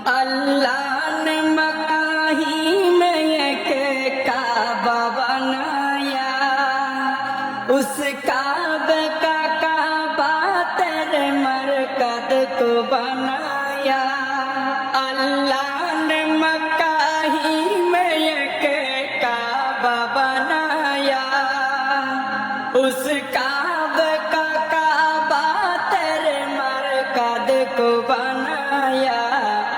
अल्लाह ने मकाही में एक काबा बनाया, उस काबे का काबा तेरे मरकद को बनाया। अल्लाह ने मकाही में एक काबा बनाया, उस काबे का काबा तेरे मरकद को बनाया।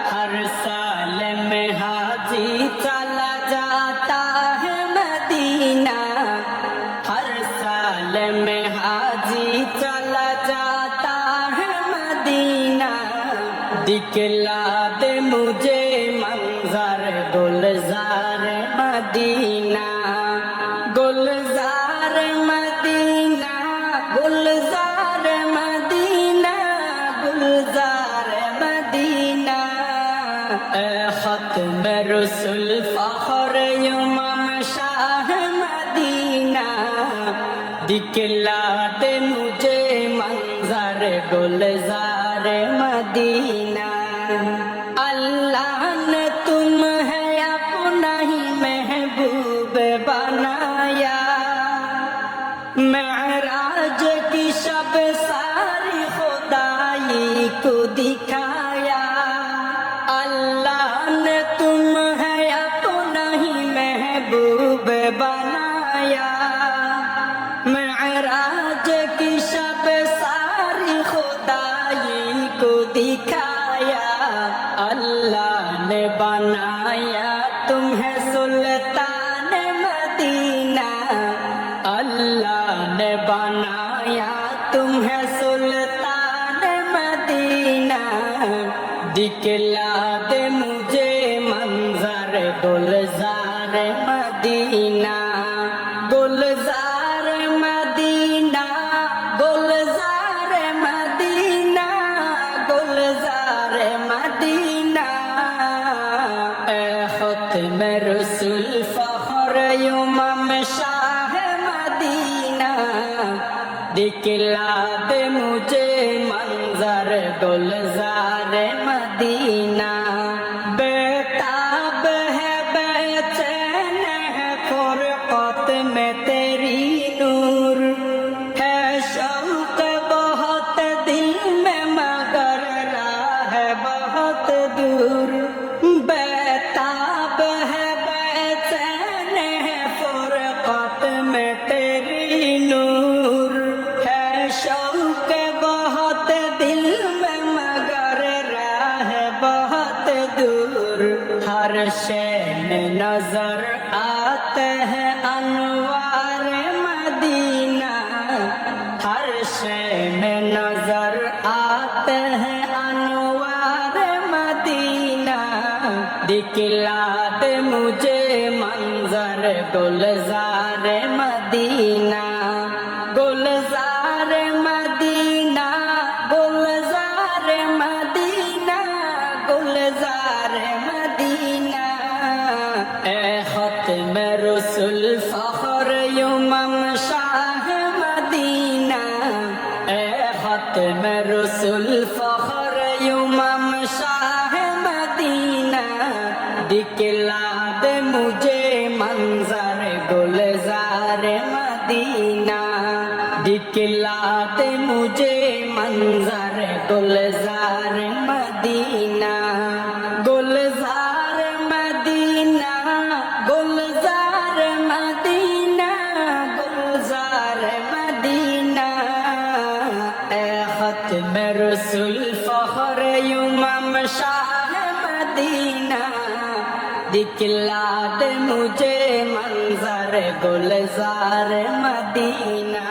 हर साल में हाजी चला जाता है मदीना, हर साल में हाजी चला जाता है मदीना। दिखला दे मुझे मंजर गुलजार मदीना, गुलजार मदीना, गुलजार मदीना, गुलजार मदीना। खत्म रसूल फखर इमाम शाह मदीना, दिखला दे मुझे मंजर गुलजार मदीना। अल्लाह ने तुम है अपना ही महबूब बनाया, मेराज की शब सारी खुदाई को दिखाया। अल्लाह ने तुम है अपना ही महबूब बनाया, मेराज की शब सारी खुदाई को दिखाया। अल्लाह ने बनाया तुम्हें सुल्तान मदीना, अल्लाह ने बनाया तुम्हें सुल्तान मदीना। दिखला दे मुझे मंजर गुलजार मदीना, गुलजार मदीना, गुलजार मदीना, गुलजार मदीना। खत्म रसूल फखर इमाम शाह मदीना, दिखला दे मुझे मंजर गुलजार मदीना। बेताब है बेचैन है फुरकत में तेरी नूर, है शौक बहुत दिल में मगर राह है बहुत दूर। बेताब है बेचैन है फुरकत में तेरी नूर, है शौक बहुत दिल में मगर राह है बहुत दूर। हर शय में नजर आते हैं अनवार मदीना, हर शय में नजर आते हैं अनवार मदीना। दिखला दे मुझे मंजर गुलजार मदीना, गुलजार मदीना, गुलजार मदीना, गुलजार मदीना। खत्म रसूल फखर इमाम शाह मदीना, खत्म रसूल फखर इमाम शाह मदीना। दिखला दे मुझे मंजर गुलजार मदीना, दिखला दे मुझे मंजर गुलजार मदीना, गुलजार मदीना, गुलजार मदीना, गुलजार मदीना। खत्म रसूल फखर इमाम शाह मदीना, दिखला दे मुझे मंजर गुलजार मदीना।